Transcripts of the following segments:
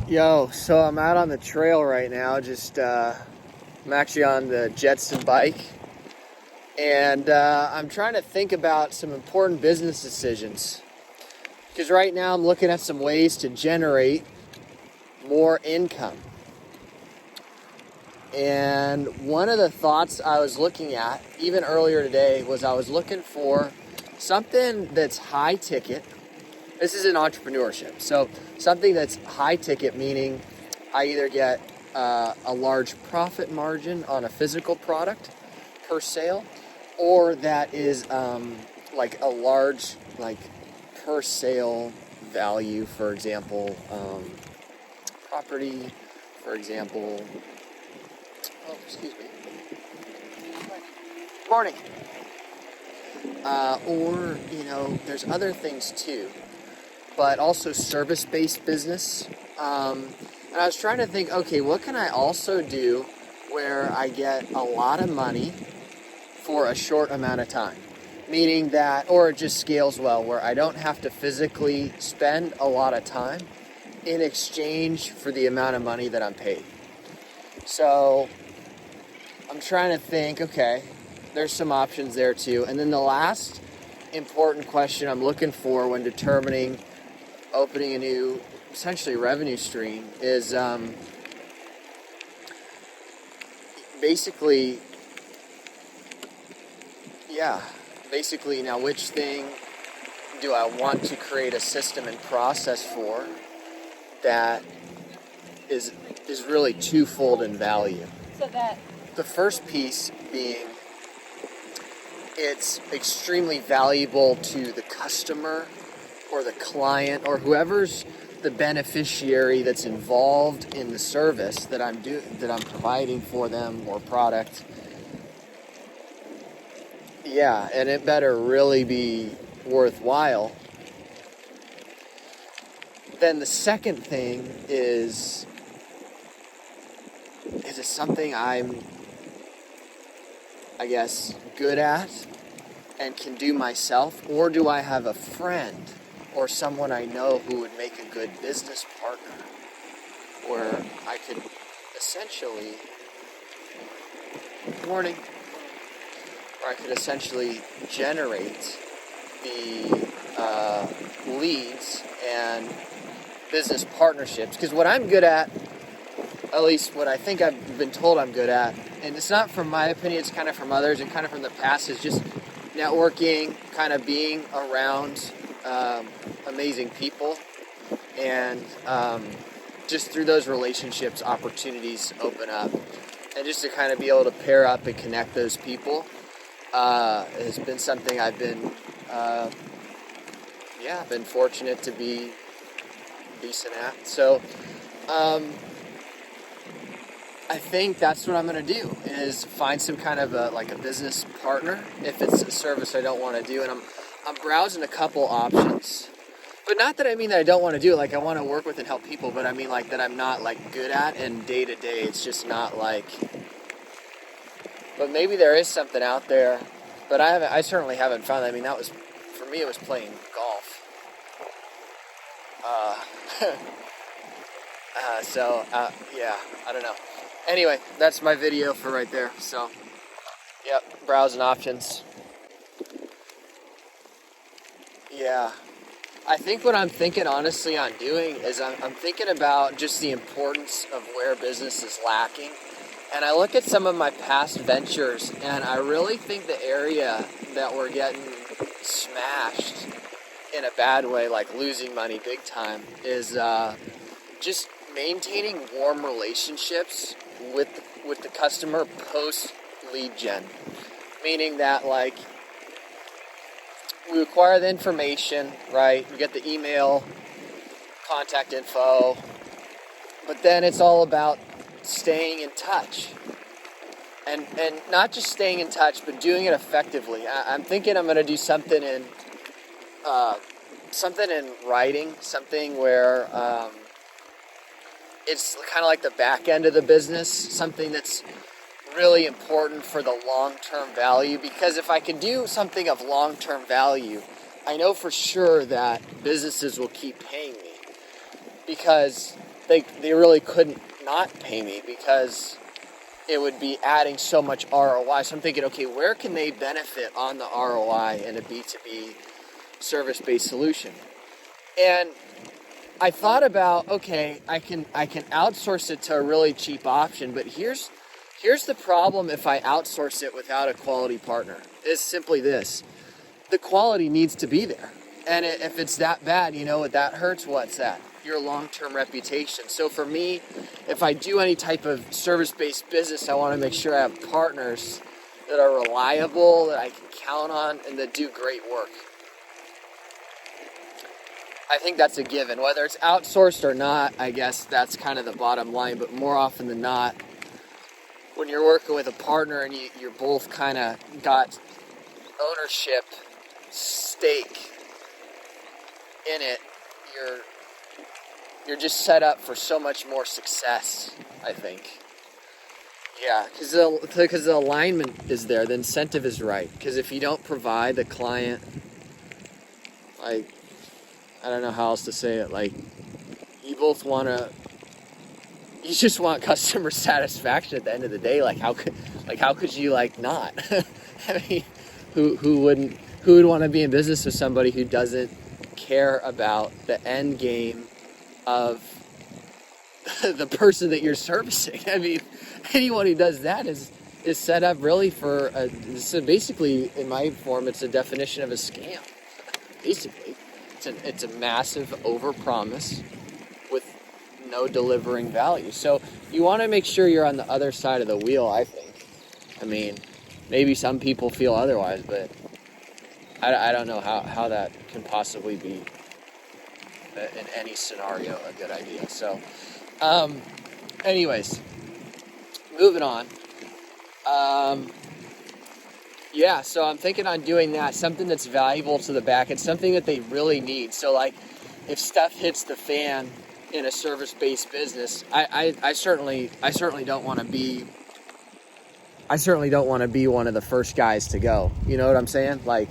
Yo, so I'm out on the trail right now. I'm actually on the Jetson bike, and I'm trying to think about some important business decisions. Because right now I'm looking at some ways to generate more income. And one of the thoughts I was looking at, even earlier today, was I was looking for something that's high ticket. This is in entrepreneurship. So something that's high ticket, meaning I either get a large profit margin on a physical product per sale, or that is like a large per sale value. For example, property. For example, excuse me. Morning. Or there's other things too, but also service-based business. And I was trying to think, okay, what can I also do where I get a lot of money for a short amount of time? Meaning that, or it just scales well, where I don't have to physically spend a lot of time in exchange for the amount of money that I'm paid. So I'm trying to think, okay, there's some options there too. And then the last important question I'm looking for when determining opening a new, essentially, revenue stream is basically now which thing do I want to create a system and process for that is really twofold in value. So that the first piece being it's extremely valuable to the customer or the client or whoever's the beneficiary that's involved in the service that I'm providing for them or product. Yeah, and it better really be worthwhile. Then the second thing is it something I'm, I guess, good at and can do myself, or do I have a friend or someone I know who would make a good business partner where I could essentially generate the leads and business partnerships. Because what I'm good at least what I think I've been told I'm good at, and it's not from my opinion, it's kind of from others and kind of from the past, is just networking, kind of being around amazing people, and just through those relationships, opportunities open up, and just to kind of be able to pair up and connect those people has been something I've been been fortunate to be decent at. So I think that's what I'm going to do, is find some kind of a business partner if it's a service I don't want to do. And I'm browsing a couple options. But not that I mean that I don't want to do it. Like, I want to work with and help people, but I mean that I'm not good at, and day to day it's just not but maybe there is something out there, but I certainly haven't found that. I mean, that was, for me, it was playing golf. I don't know. Anyway, that's my video for right there. So, yep, browsing options. Yeah. I think what I'm thinking, honestly, on doing is I'm thinking about just the importance of where business is lacking. And I look at some of my past ventures, and I really think the area that we're getting smashed in a bad way, like losing money big time, is just maintaining warm relationships with the customer post lead gen. Meaning that we acquire the information, right? We get the email, contact info, but then it's all about staying in touch. And not just staying in touch, but doing it effectively. I'm thinking I'm going to do something in writing, something where it's kind of like the back end of the business, something that's really important for the long-term value. Because if I can do something of long-term value, I know for sure that businesses will keep paying me. Because they really couldn't not pay me because it would be adding so much ROI. So I'm thinking, okay, where can they benefit on the ROI in a B2B service-based solution? And I thought about, okay, I can outsource it to a really cheap option, but here's the problem if I outsource it without a quality partner. It's simply this: the quality needs to be there, and if it's that bad, you know what that hurts? What's that? Your long-term reputation. So for me, if I do any type of service-based business, I want to make sure I have partners that are reliable, that I can count on, and that do great work. I think that's a given. Whether it's outsourced or not, I guess that's kind of the bottom line. But more often than not, when you're working with a partner and you're both kind of got ownership stake in it, you're just set up for so much more success, I think. Yeah, because the alignment is there, the incentive is right. Because if you don't provide the client, like, I don't know how else to say it, like, you both you just want customer satisfaction at the end of the day. Like, how could you, like, not? I mean, who would want to be in business with somebody who doesn't care about the end game of the person that you're servicing? I mean, anyone who does that is set up really for so basically, in my form, it's a definition of a scam. Basically, it's a massive overpromise with no delivering value. So you want to make sure you're on the other side of the wheel, I think. I mean, maybe some people feel otherwise, but I don't know how that can possibly be, in any scenario, a good idea. So, anyways, moving on. Yeah, so I'm thinking on doing that, something that's valuable to the back end, something that they really need. So, like, if stuff hits the fan in a service-based business, I certainly don't want to be one of the first guys to go. You know what I'm saying? Like,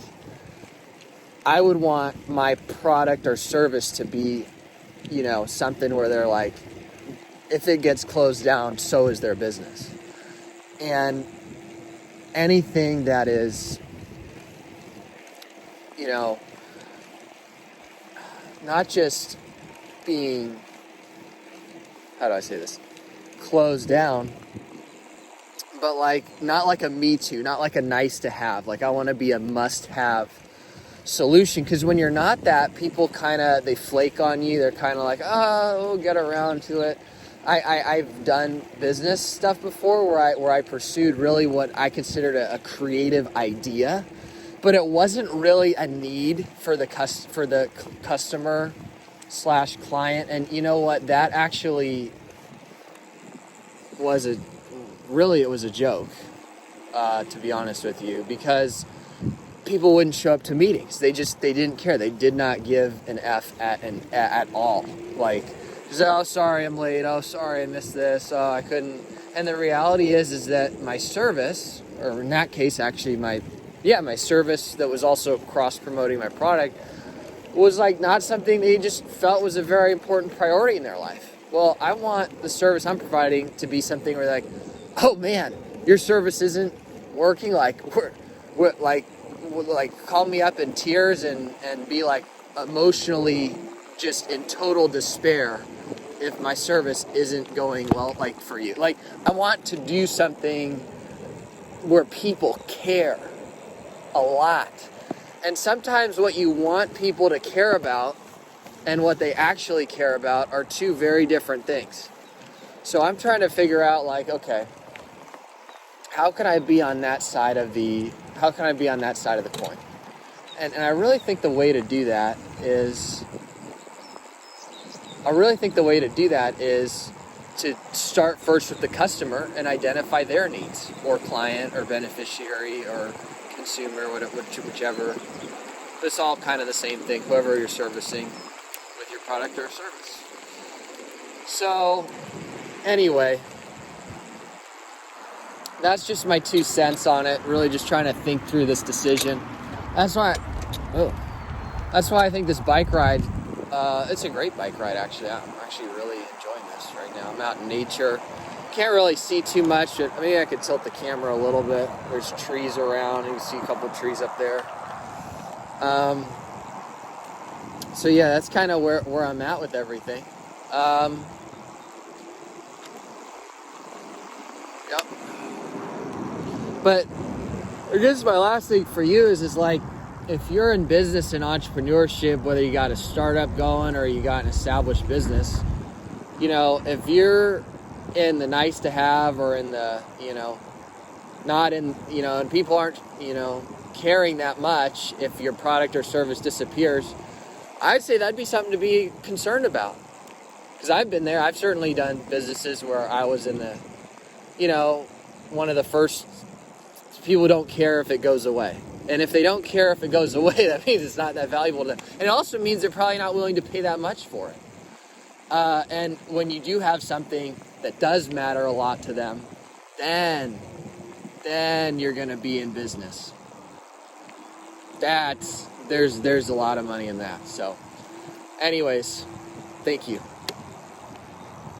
I would want my product or service to be, something where they're like, if it gets closed down, so is their business. And anything that is, not just being, how do I say this, closed down, but like, not like a me too, not like a nice to have. Like, I want to be a must have solution, because when you're not that, people they flake on you. They're kind of like, we'll get around to it. I've done business stuff before where I pursued really what I considered a creative idea, but it wasn't really a need for the customer / client. And you know what? That actually was it was a joke, to be honest with you, because people wouldn't show up to meetings. They didn't care. They did not give an F at all. Like, oh, sorry, I'm late. Oh, sorry, I missed this. Oh, I couldn't. And the reality is that my service, or in that case, actually my service that was also cross-promoting my product, was like not something they just felt was a very important priority in their life. Well, I want the service I'm providing to be something where they're like, oh man, your service isn't working. Like, we're like call me up in tears and be like emotionally just in total despair if my service isn't going well, like, for you. Like, I want to do something where people care a lot. And sometimes what you want people to care about and what they actually care about are two very different things. So I'm trying to figure out, like, okay, how can I be on that side of the coin? And I really think the way to do that is to start first with the customer and identify their needs, or client, or beneficiary, or consumer, whichever. It's all kind of the same thing, whoever you're servicing with your product or service. So, anyway, that's just my 2 cents on it. Really just trying to think through this decision. That's why I think this bike ride It's a great bike ride, actually. I'm actually really enjoying this right now. I'm out in nature. Can't really see too much. But maybe I could tilt the camera a little bit. There's trees around. You can see a couple trees up there. So yeah, that's kind of where I'm at with everything. Yep. But I guess my last thing for you is like, if you're in business and entrepreneurship, whether you got a startup going or you got an established business, if you're in the nice to have or in the, not in, and people aren't, caring that much if your product or service disappears, I'd say that'd be something to be concerned about. Because I've been there. I've certainly done businesses where I was in the, one of the first people who don't care if it goes away. And if they don't care if it goes away, that means it's not that valuable to them. And it also means they're probably not willing to pay that much for it. And when you do have something that does matter a lot to them, then you're going to be in business. There's a lot of money in that. So anyways, thank you.